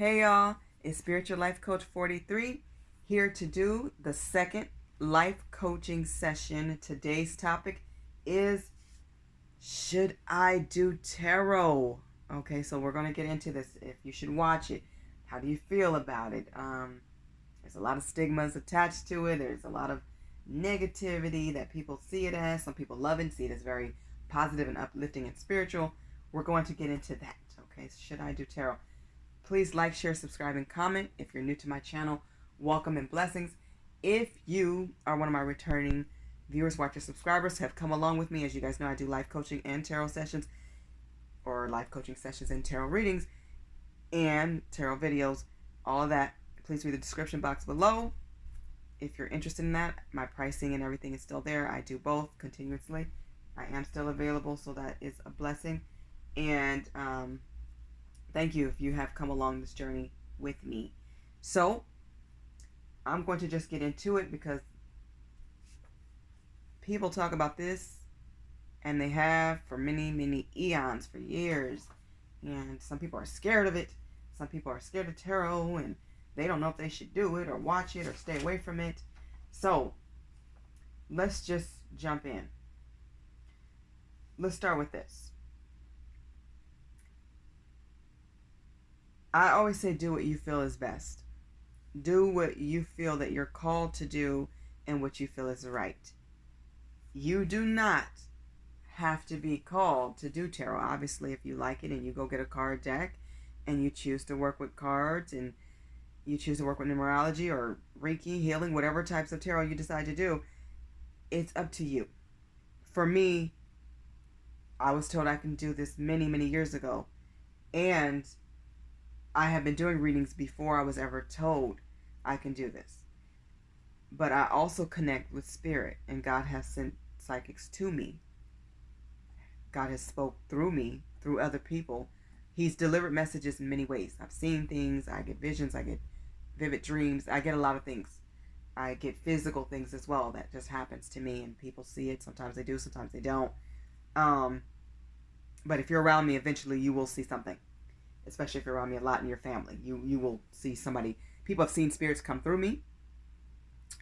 Hey y'all, it's Spiritual Life Coach 43 here to do the second life coaching session. Today's topic is, should I do tarot? Okay, so we're going to get into this. If you should watch it, how do you feel about it? There's a lot of stigmas attached to it. There's a lot of negativity that people see it as. Some people love it, see it as very positive and uplifting and spiritual. We're going to get into that. Okay, so should I do tarot? Please like, share, subscribe, and comment. If you're new to my channel, welcome and blessings. If you are one of my returning viewers, watchers, subscribers, have come along with me, as you guys know, I do life coaching and tarot sessions, or life coaching sessions and tarot readings, and tarot videos, all of that. Please read the description box below. If you're interested in that, my pricing and everything is still there. I do both continuously. I am still available, so that is a blessing. And thank you if you have come along this journey with me. So I'm going to just get into it because people talk about this, and they have for many eons, for years. And some people are scared of it. Some people are scared of tarot, and they don't know if they should do it or watch it or stay away from it. So let's just jump in. Let's start with this. I always say, do what you feel is best. Do what you feel that you're called to do and what you feel is right. You do not have to be called to do tarot. Obviously, if you like it and you go get a card deck and you choose to work with cards and you choose to work with numerology or Reiki, healing, whatever types of tarot you decide to do, it's up to you. For me, I was told I can do this many years ago, and I have been doing readings before I was ever told I can do this. But I also connect with spirit, and God has sent psychics to me. God has spoke through me, through other people. He's delivered messages in many ways. I've seen things, I get visions, I get vivid dreams, I get a lot of things. I get physical things as well that just happens to me, and people see it. Sometimes they do, sometimes they don't. But if you're around me, eventually you will see something. Especially if you're around me a lot in your family. You will see somebody. People have seen spirits come through me.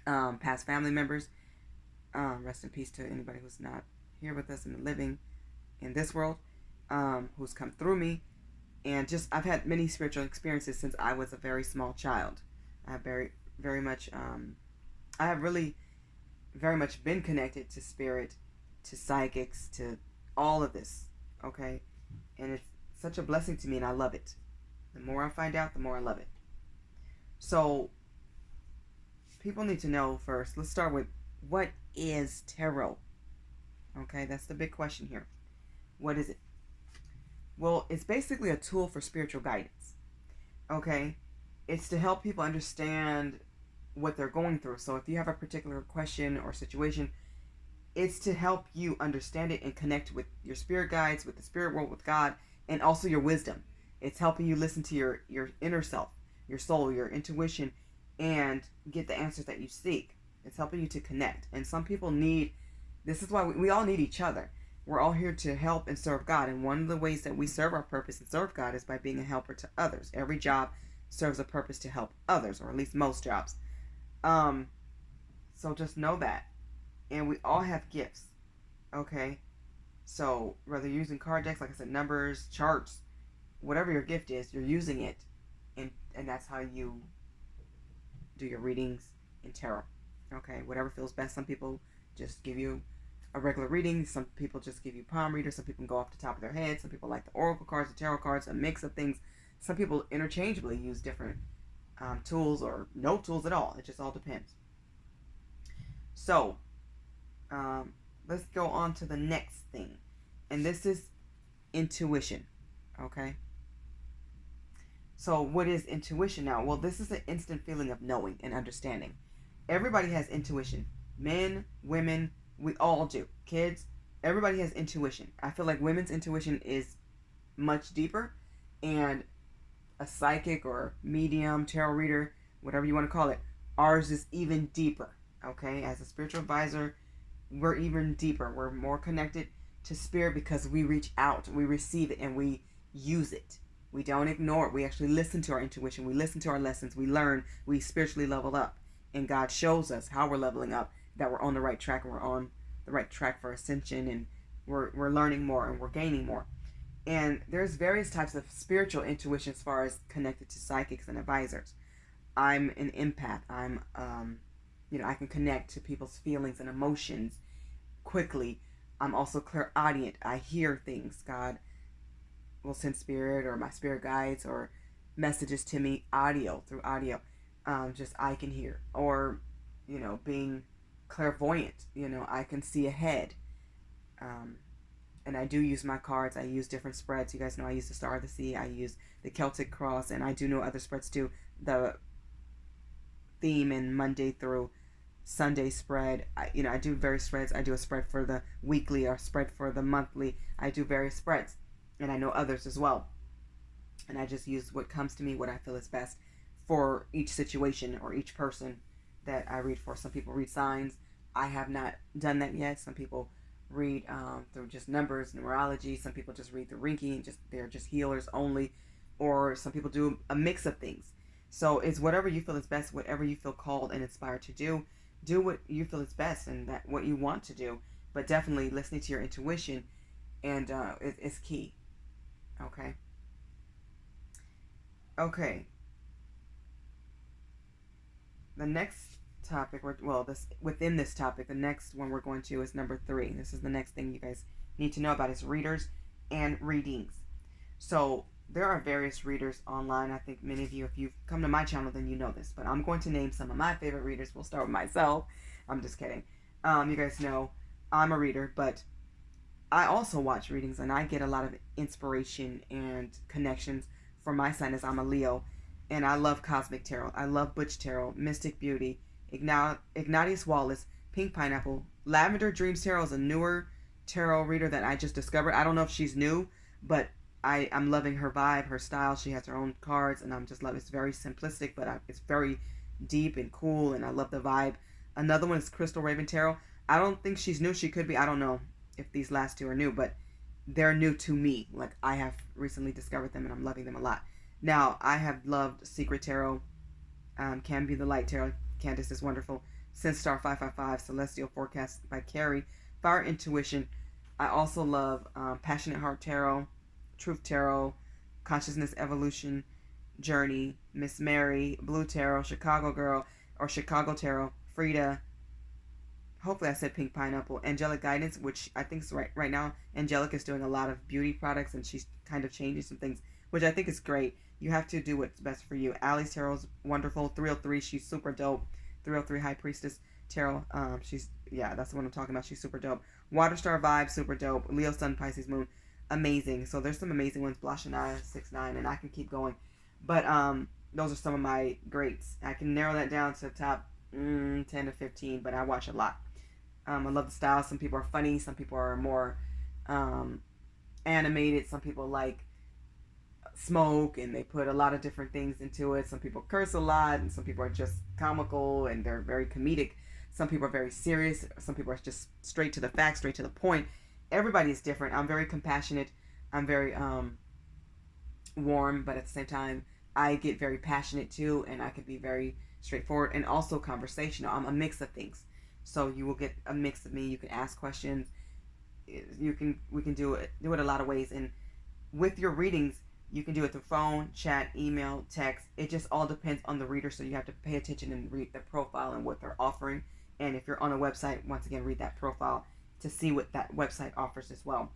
Past family members. Rest in peace to anybody who's not here with us in the living in this world. Who's come through me. And just, I've had many spiritual experiences since I was a very small child. I have very much, I have really very much been connected to spirit, to psychics, to all of this. Okay? And it's such a blessing to me, and I love it. The more I find out, the more I love it. So people need to know first. Let's start with, what is tarot? Okay, that's the big question here. What is it? Well, it's basically a tool for spiritual guidance. Okay, it's to help people understand what they're going through. So if you have a particular question or situation, it's to help you understand it and connect with your spirit guides, with the spirit world, with God, and also your wisdom. It's helping you listen to your inner self, your soul, your intuition, and get the answers that you seek. It's helping you to connect. And some people need, this is why we all need each other. We're all here to help and serve God. And one of the ways that we serve our purpose and serve God is by being a helper to others. Every job serves a purpose to help others, or at least most jobs. So just know that. And we all have gifts. Okay? So whether you're using card decks, like I said, numbers, charts, whatever your gift is, you're using it. And that's how you do your readings in tarot. Okay? Whatever feels best. Some people just give you a regular reading. Some people just give you palm readers. Some people go off the top of their head. Some people like the oracle cards, the tarot cards, a mix of things. Some people interchangeably use different tools, or no tools at all. It just all depends. So let's go on to the next thing. And this is intuition. Okay? So what is intuition now? Well, this is an instant feeling of knowing and understanding. Everybody has intuition. Men, women, we all do. Kids, everybody has intuition. I feel like women's intuition is much deeper, and a psychic or medium, tarot reader, whatever you want to call it, ours is even deeper. Okay? As a spiritual advisor, we're even deeper. We're more connected to spirit because we reach out, we receive it, and we use it. We don't ignore it. We actually listen to our intuition. We listen to our lessons. We learn. We spiritually level up. And God shows us how we're leveling up, that we're on the right track, and we're on the right track for ascension, and we're learning more and we're gaining more. And there's various types of spiritual intuition as far as connected to psychics and advisors. I'm an empath. I can connect to people's feelings and emotions quickly. I'm also clairaudient. I hear things. God will send spirit or my spirit guides or messages to me through audio. Just I can hear. Or, being clairvoyant. I can see ahead. And I do use my cards. I use different spreads. You guys know I use the Star of the Sea. I use the Celtic Cross. And I do know other spreads too. The theme and Monday through Sunday spread. I do various spreads. I do a spread for the weekly or spread for the monthly. I do various spreads. And I know others as well. And I just use what comes to me, what I feel is best for each situation or each person that I read for. Some people read signs. I have not done that yet. Some people read through just numbers, numerology. Some people just read through Reiki and they're just healers only. Or some people do a mix of things. So it's whatever you feel is best, whatever you feel called and inspired to do. Do what you feel is best and that what you want to do. But definitely listening to your intuition and it's key. Okay. The next topic, within this topic, the next one we're going to is number 3. This is the next thing you guys need to know about is readers and readings. So there are various readers online. I think many of you, if you've come to my channel, then you know this. But I'm going to name some of my favorite readers. We'll start with myself. I'm just kidding. You guys know I'm a reader, but I also watch readings, and I get a lot of inspiration and connections from my sign as I'm a Leo. And I love Cosmic Tarot. I love Butch Tarot, Mystic Beauty, Ignatius Wallace, Pink Pineapple. Lavender Dreams Tarot is a newer tarot reader that I just discovered. I don't know if she's new, but I'm loving her vibe, her style. She has her own cards, and I'm just loving it. It's very simplistic, but it's very deep and cool, and I love the vibe. Another one is Crystal Raven Tarot. I don't think she's new. She could be. I don't know if these last two are new, but they're new to me. Like, I have recently discovered them, and I'm loving them a lot. Now, I have loved Secret Tarot, Can Be the Light Tarot. Candace is wonderful. Sense Star 555, Celestial Forecast by Carrie, Fire Intuition. I also love Passionate Heart Tarot, Truth Tarot, Consciousness Evolution Journey, Miss Mary, Blue Tarot, Chicago Girl, or Chicago Tarot, Frida. Hopefully I said Pink Pineapple. Angelic Guidance, which I think is right now. Angelic is doing a lot of beauty products, and she's kind of changing some things, which I think is great. You have to do what's best for you. Allie's Tarot is wonderful. 303, she's super dope. 303 High Priestess Tarot. That's the one I'm talking about. She's super dope. Water Star Vibe, super dope. Leo Sun, Pisces Moon, amazing. So there's some amazing ones. Blashania 69, and I can keep going. But those are some of my greats. I can narrow that down to top 10 to 15, but I watch a lot. I love the style. Some people are funny. Some people are more animated. Some people like smoke, and they put a lot of different things into it. Some people curse a lot, and some people are just comical, and they're very comedic. Some people are very serious. Some people are just straight to the facts, straight to the point. Everybody is different. I'm very compassionate. I'm very warm, but at the same time, I get very passionate too, and I can be very straightforward and also conversational. I'm a mix of things. So you will get a mix of me. You can ask questions. We can do it a lot of ways. And with your readings, you can do it through phone, chat, email, text. It just all depends on the reader. So you have to pay attention and read the profile and what they're offering. And if you're on a website, once again, read that profile to see what that website offers as well.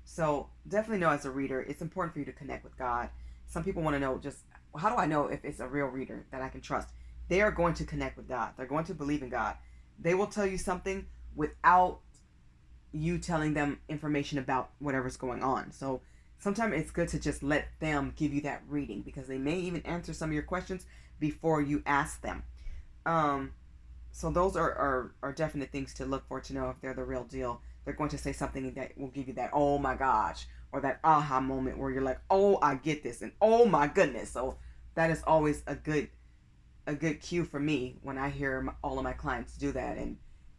So definitely know, as a reader, it's important for you to connect with God. Some people want to know, just how do I know if it's a real reader that I can trust? They are going to connect with God. They're going to believe in God. They will tell you something without you telling them information about whatever's going on. So sometimes it's good to just let them give you that reading, because they may even answer some of your questions before you ask them. So those are definite things to look for to know if they're the real deal. They're going to say something that will give you that, oh my gosh, or that aha moment where you're like, oh, I get this, and oh my goodness. So that is always a good cue for me when I hear all of my clients do that. And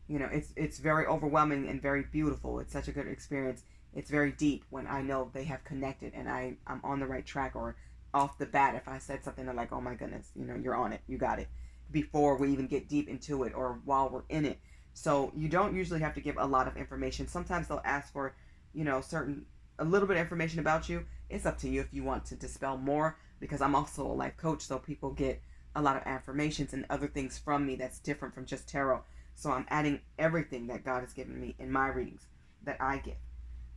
it's very overwhelming and very beautiful. It's such a good experience. It's very deep when I know they have connected and I'm on the right track, or off the bat, if I said something, they're like, oh my goodness, you're on it. You got it. Before we even get deep into it or while we're in it. So you don't usually have to give a lot of information. Sometimes they'll ask for, a little bit of information about you. It's up to you if you want to dispel more, because I'm also a life coach, so people get a lot of affirmations and other things from me that's different from just tarot. So I'm adding everything that God has given me in my readings that I give.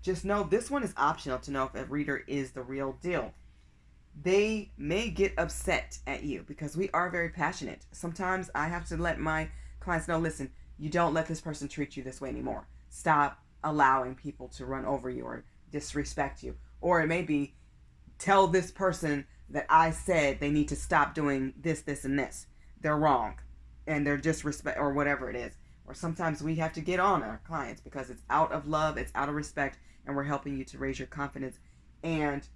Just know this one is optional to know if a reader is the real deal. They may get upset at you because we are very passionate. Sometimes I have to let my clients know, listen, you don't let this person treat you this way anymore. Stop allowing people to run over you or disrespect you. Or it may be, tell this person that I said they need to stop doing this, this, and this. They're wrong. And they're disrespect, or whatever it is. Or sometimes we have to get on our clients because it's out of love, it's out of respect, and we're helping you to raise your confidence and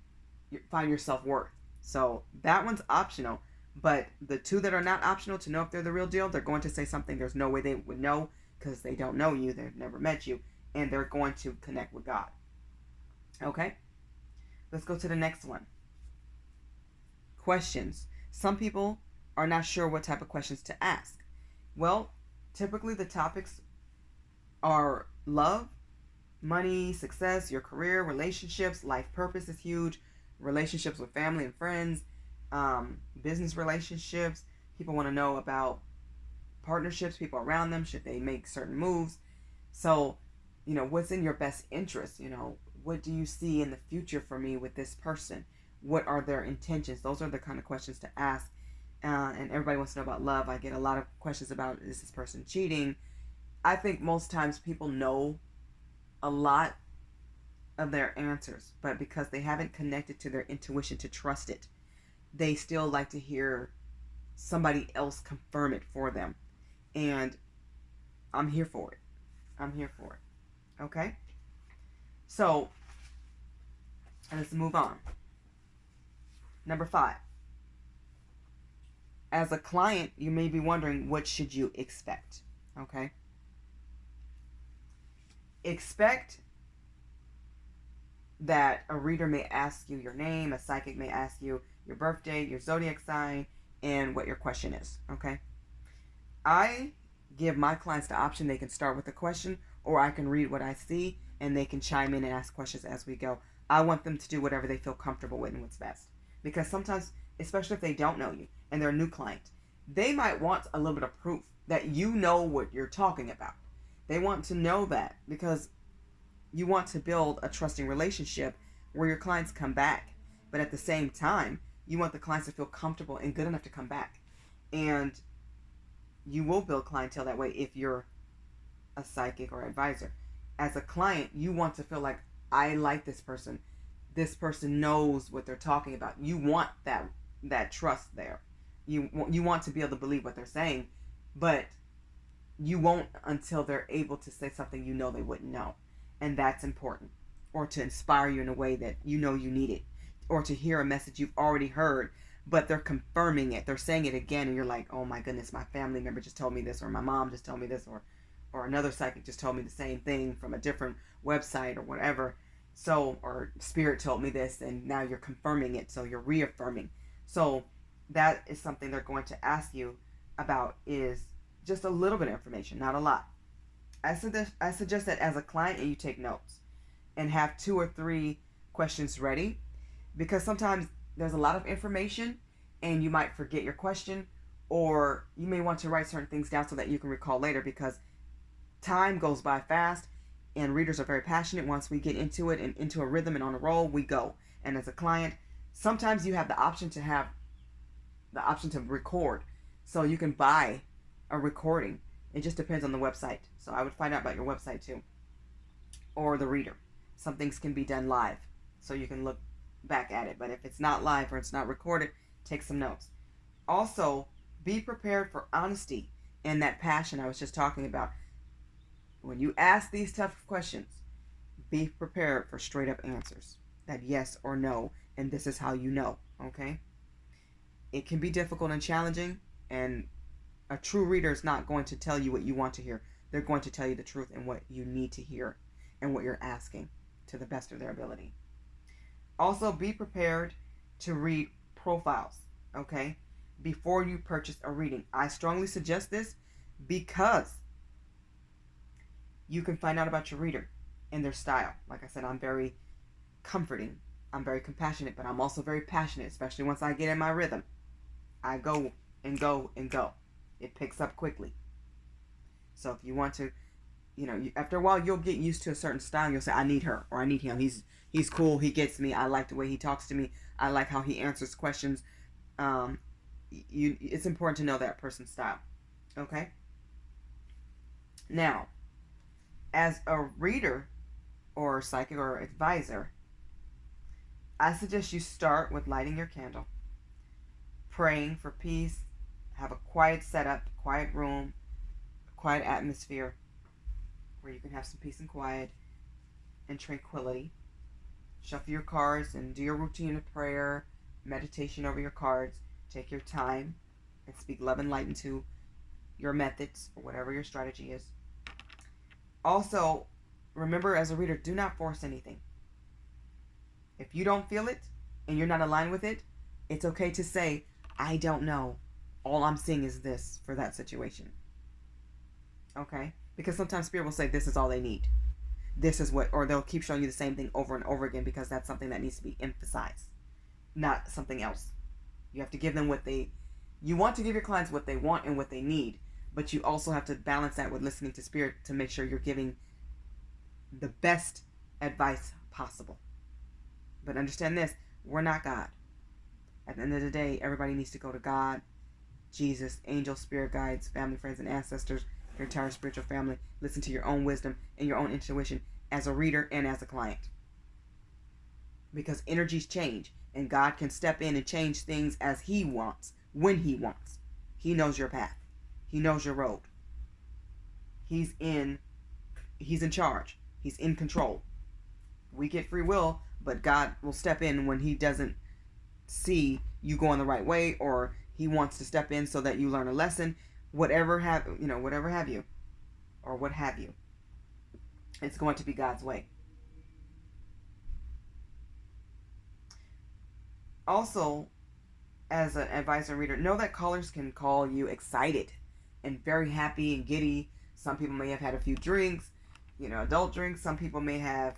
find your self-worth. So that one's optional. But the two that are not optional to know if they're the real deal, they're going to say something there's no way they would know because they don't know you, they've never met you, and they're going to connect with God. Okay? Let's go to the next one. Questions. Some people are not sure what type of questions to ask. Well, typically the topics are love, money, success, your career, relationships, life purpose is huge, relationships with family and friends, business relationships. People want to know about partnerships, people around them, should they make certain moves. So, what's in your best interest? What do you see in the future for me with this person? What are their intentions? Those are the kind of questions to ask. And everybody wants to know about love. I get a lot of questions about, is this person cheating? I think most times people know a lot of their answers, but because they haven't connected to their intuition to trust it, they still like to hear somebody else confirm it for them. And I'm here for it. Okay? So, let's move on. Number 5. As a client, you may be wondering, what should you expect? Okay? Expect that a reader may ask you your name, a psychic may ask you your birth date, your zodiac sign, and what your question is. Okay? I give my clients the option. They can start with a question, or I can read what I see, and they can chime in and ask questions as we go. I want them to do whatever they feel comfortable with and what's best. Because sometimes, especially if they don't know you and they're a new client, they might want a little bit of proof that you know what you're talking about. They want to know that because you want to build a trusting relationship where your clients come back. But at the same time, you want the clients to feel comfortable and good enough to come back. And you will build clientele that way if you're a psychic or advisor. As a client, you want to feel like, I like this person. This person knows what they're talking about. You want that trust there. You want to be able to believe what they're saying, but you won't until they're able to say something they wouldn't know. And that's important. Or to inspire you in a way that you need it. Or to hear a message you've already heard, but they're confirming it. They're saying it again, and you're like, oh my goodness, my family member just told me this, or my mom just told me this, or another psychic just told me the same thing from a different website or whatever. So, or spirit told me this, and now you're confirming it, so you're reaffirming. So that is something they're going to ask you about, is just a little bit of information, not a lot. I suggest that as a client, you take notes and have 2 or 3 questions ready, because sometimes there's a lot of information and you might forget your question, or you may want to write certain things down so that you can recall later, because time goes by fast and readers are very passionate. Once we get into it and into a rhythm and on a roll, we go. And as a client, sometimes you have the option to record, so you can buy a recording. It just depends on the website. So I would find out about your website too, or the reader. Some things can be done live, so you can look back at it. But if it's not live or it's not recorded, take some notes. Also, be prepared for honesty and that passion I was just talking about. When you ask these tough questions, be prepared for straight up answers. That yes or no, and this is how you know, okay? It can be difficult and challenging, and a true reader is not going to tell you what you want to hear. They're going to tell you the truth and what you need to hear and what you're asking to the best of their ability. Also, be prepared to read profiles, okay, before you purchase a reading. I strongly suggest this because you can find out about your reader and their style. Like I said, I'm very comforting. I'm very compassionate, but I'm also very passionate, especially once I get in my rhythm. I go and go and go. It picks up quickly. So if you want to, after a while, you'll get used to a certain style. You'll say, I need her or I need him. He's cool. He gets me. I like the way he talks to me. I like how he answers questions. It's important to know that person's style. Okay? Now, as a reader or psychic or advisor, I suggest you start with lighting your candle, praying for peace, have a quiet setup, quiet room, a quiet atmosphere where you can have some peace and quiet and tranquility. Shuffle your cards and do your routine of prayer, meditation over your cards. Take your time and speak love and light into your methods or whatever your strategy is. Also, remember as a reader, do not force anything. If you don't feel it and you're not aligned with it, it's okay to say, I don't know. All I'm seeing is this for that situation. Okay? Because sometimes Spirit will say this is all they need. This is what, or they'll keep showing you the same thing over and over again because that's something that needs to be emphasized, not something else. You have to give them you want to give your clients what they want and what they need, but you also have to balance that with listening to Spirit to make sure you're giving the best advice possible. But understand this, we're not God. At the end of the day, everybody needs to go to God, Jesus, angels, spirit guides, family, friends, and ancestors, your entire spiritual family. Listen to your own wisdom and your own intuition as a reader and as a client. Because energies change, and God can step in and change things as He wants, when He wants. He knows your path. He knows your road. He's in charge. He's in control. We get free will, but God will step in when He doesn't see you going the right way, or He wants to step in so that you learn a lesson, whatever have you. It's going to be God's way. Also, as an advisor and reader, know that callers can call you excited and very happy and giddy. Some people may have had a few drinks, adult drinks. Some people may have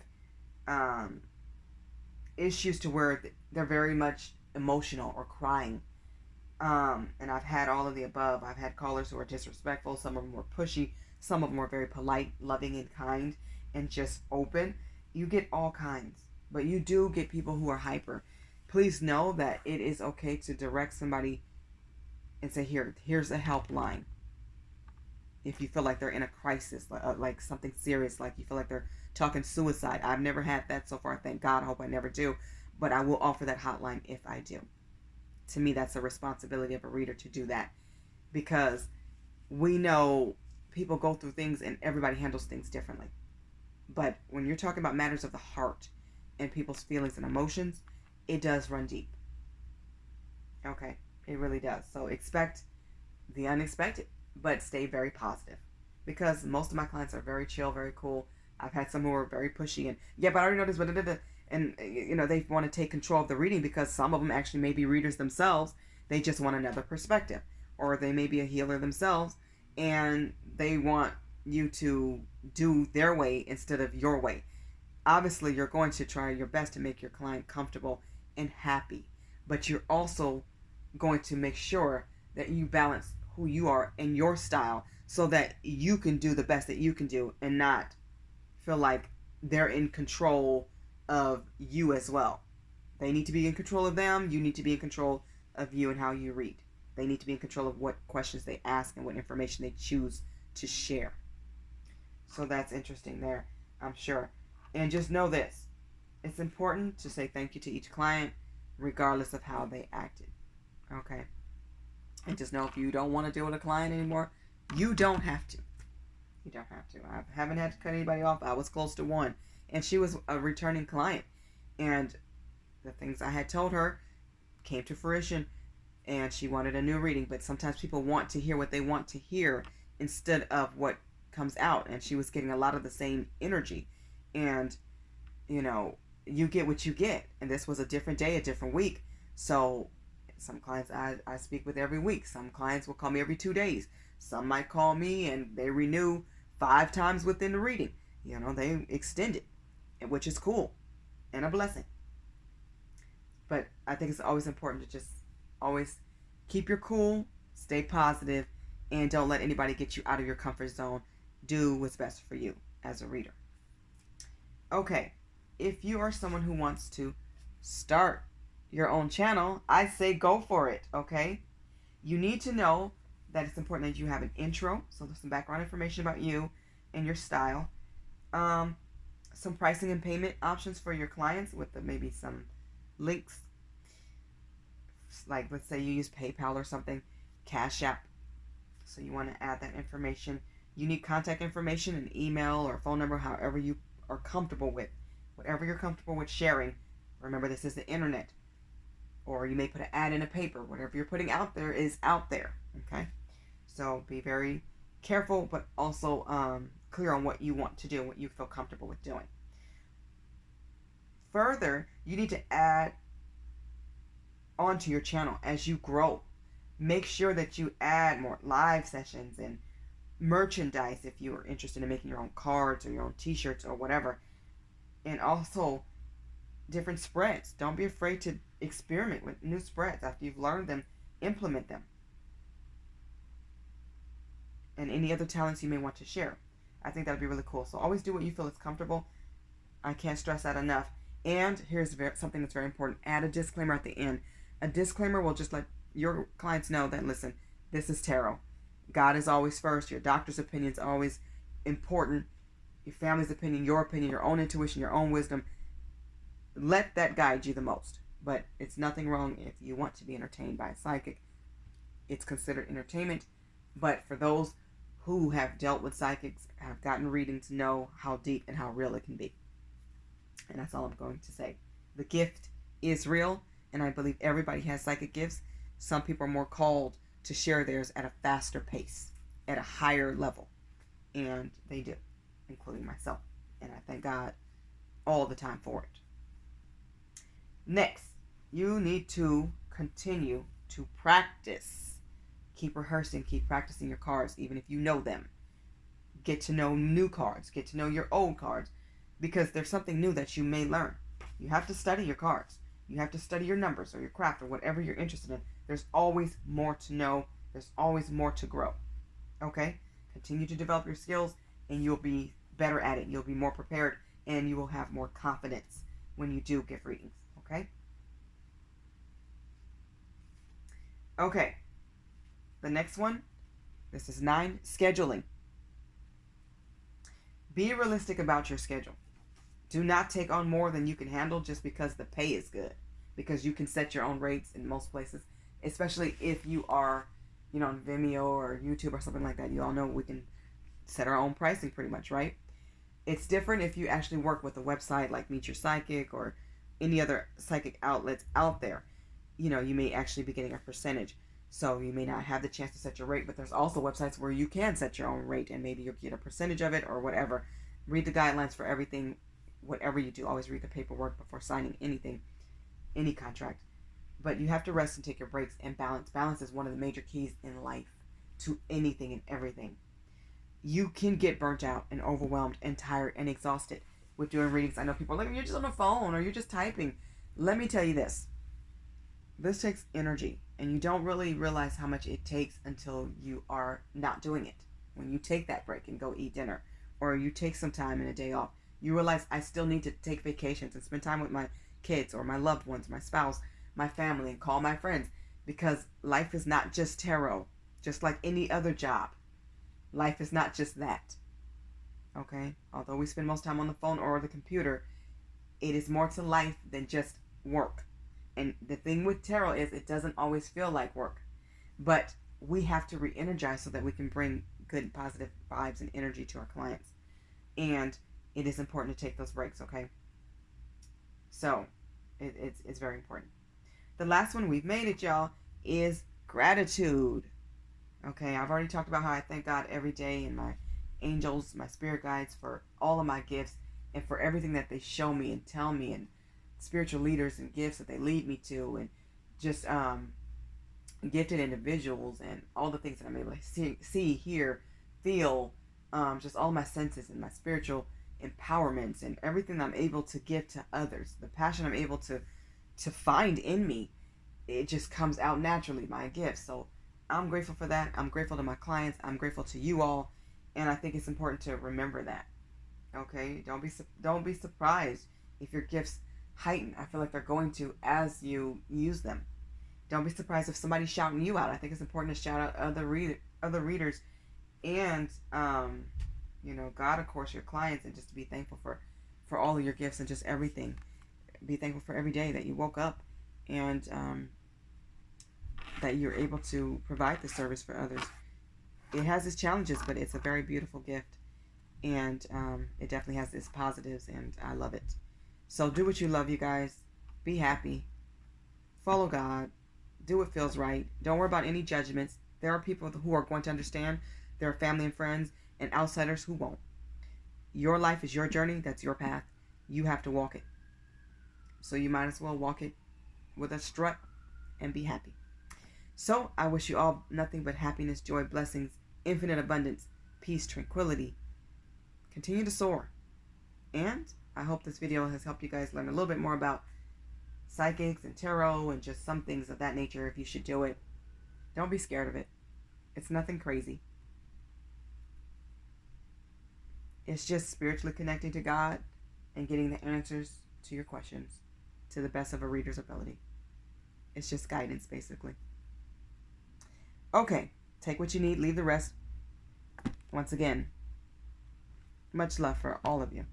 issues to where they're very much emotional or crying. And I've had all of the above. I've had callers who are disrespectful. Some of them were pushy. Some of them were very polite, loving, and kind, and just open. You get all kinds. But you do get people who are hyper. Please know that it is okay to direct somebody and say, here's a helpline. If you feel like they're in a crisis, like something serious, like you feel like they're talking suicide. I've never had that so far. Thank God. I hope I never do. But I will offer that hotline if I do. To me, that's a responsibility of a reader to do that. Because we know people go through things and everybody handles things differently. But when you're talking about matters of the heart and people's feelings and emotions, it does run deep. Okay? It really does. So expect the unexpected, but stay very positive. Because most of my clients are very chill, very cool. I've had some who are very pushy and, but I already know this, and they want to take control of the reading because some of them actually may be readers themselves. They just want another perspective. Or they may be a healer themselves and they want you to do their way instead of your way. Obviously, you're going to try your best to make your client comfortable and happy, but you're also going to make sure that you balance who you are and your style so that you can do the best that you can do and not feel like they're in control of you as well. They need to be in control of them. You need to be in control of you and how you read. They need to be in control of what questions they ask and what information they choose to share. So that's interesting there, I'm sure. And just know this. It's important to say thank you to each client regardless of how they acted. Okay? And just know if you don't want to deal with a client anymore, you don't have to. You don't have to. I haven't had to cut anybody off. I was close to one. And she was a returning client. And the things I had told her came to fruition. And she wanted a new reading. But sometimes people want to hear what they want to hear instead of what comes out. And she was getting a lot of the same energy. And, you get what you get. And this was a different day, a different week. So some clients I speak with every week. Some clients will call me every 2 days. Some might call me and they renew 5 times within the reading. They extend it, which is cool and a blessing. But I think it's always important to just always keep your cool, stay positive, and don't let anybody get you out of your comfort zone. Do what's best for you as a reader. Okay, if you are someone who wants to start your own channel, I say go for it, okay? You need to know that it's important that you have an intro, so there's some background information about you and your style. Some pricing and payment options for your clients with maybe some links. Like, let's say you use PayPal or something, CashApp. So you want to add that information. You need contact information, an email or phone number, however you are comfortable with. Whatever you're comfortable with sharing. Remember, this is the internet. Or you may put an ad in a paper. Whatever you're putting out there is out there. Okay? So be very careful, but also clear on what you want to do and what you feel comfortable with doing. Further, you need to add onto your channel as you grow. Make sure that you add more live sessions and merchandise if you are interested in making your own cards or your own t-shirts or whatever. And also different spreads. Don't be afraid to experiment with new spreads. After you've learned them, implement them. And any other talents you may want to share. I think that would be really cool. So always do what you feel is comfortable. I can't stress that enough. And here's something that's very important. Add a disclaimer at the end. A disclaimer will just let your clients know that, listen, this is tarot. God is always first. Your doctor's opinion is always important. Your family's opinion, your own intuition, your own wisdom. Let that guide you the most. But it's nothing wrong if you want to be entertained by a psychic. It's considered entertainment. But for those who have dealt with psychics, have gotten readings, know how deep and how real it can be. And that's all I'm going to say. The gift is real, and I believe everybody has psychic gifts. Some people are more called to share theirs at a faster pace, at a higher level. And they do, including myself. And I thank God all the time for it. Next, you need to continue to practice. Keep rehearsing, keep practicing your cards, even if you know them. Get to know new cards, get to know your old cards, because there's something new that you may learn. You have to study your cards. You have to study your numbers or your craft or whatever you're interested in. There's always more to know. There's always more to grow. Okay? Continue to develop your skills and you'll be better at it. You'll be more prepared and you will have more confidence when you do give readings. Okay? Okay. The next one, this is 9, scheduling. Be realistic about your schedule. Do not take on more than you can handle just because the pay is good. Because you can set your own rates in most places. Especially if you are, on Vimeo or YouTube or something like that. You all know we can set our own pricing pretty much, right? It's different if you actually work with a website like Meet Your Psychic or any other psychic outlets out there. You may actually be getting a percentage. So you may not have the chance to set your rate, but there's also websites where you can set your own rate and maybe you'll get a percentage of it or whatever. Read the guidelines for everything, whatever you do. Always read the paperwork before signing anything, any contract. But you have to rest and take your breaks and balance. Balance is one of the major keys in life to anything and everything. You can get burnt out and overwhelmed and tired and exhausted with doing readings. I know people are like, you're just on the phone or you're just typing. Let me tell you this. This takes energy, and you don't really realize how much it takes until you are not doing it. When you take that break and go eat dinner, or you take some time and a day off, you realize I still need to take vacations and spend time with my kids or my loved ones, my spouse, my family, and call my friends, because life is not just tarot, just like any other job. Life is not just that. Okay? Although we spend most time on the phone or the computer, it is more to life than just work. And the thing with tarot is it doesn't always feel like work. But we have to re-energize so that we can bring good, positive vibes and energy to our clients. And it is important to take those breaks, okay? So, it's very important. The last one, we've made it, y'all, is gratitude. Okay, I've already talked about how I thank God every day and my angels, my spirit guides for all of my gifts. and for everything that they show me and tell me, and spiritual leaders and gifts that they lead me to, and just gifted individuals, and all the things that I'm able to see, hear, feel, just all my senses and my spiritual empowerments and everything I'm able to give to others, the passion I'm able to find in me, it just comes out naturally, my gifts. So I'm grateful for that. I'm grateful to my clients. I'm grateful to you all, and I think it's important to remember that. Okay, don't be surprised if your gifts heighten. I feel like they're going to as you use them. Don't be surprised if somebody's shouting you out. I think it's important to shout out other readers, and God, of course, your clients, and just to be thankful for all of your gifts and just everything. Be thankful for every day that you woke up, and that you're able to provide the service for others. It has its challenges, but it's a very beautiful gift, and it definitely has its positives, and I love it. So do what you love, you guys. Be happy. Follow God. Do what feels right. Don't worry about any judgments. There are people who are going to understand. There are family and friends and outsiders who won't. Your life is your journey. That's your path. You have to walk it. So you might as well walk it with a strut and be happy. So I wish you all nothing but happiness, joy, blessings, infinite abundance, peace, tranquility. Continue to soar. And I hope this video has helped you guys learn a little bit more about psychics and tarot and just some things of that nature. If you should do it, don't be scared of it. It's nothing crazy. It's just spiritually connecting to God and getting the answers to your questions to the best of a reader's ability. It's just guidance, basically. Okay, take what you need, leave the rest. Once again, much love for all of you.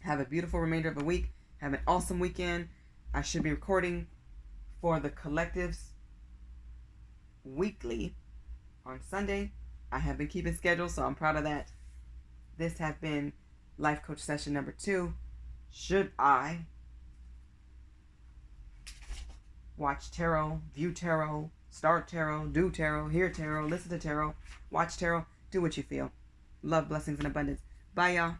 Have a beautiful remainder of the week. Have an awesome weekend. I should be recording for the collectives weekly on Sunday. I have been keeping schedule, so I'm proud of that. This has been Life Coach session number 2. Should I watch tarot, view tarot, start tarot, do tarot, hear tarot, listen to tarot, watch tarot? Do what you feel. Love, blessings, and abundance. Bye, y'all.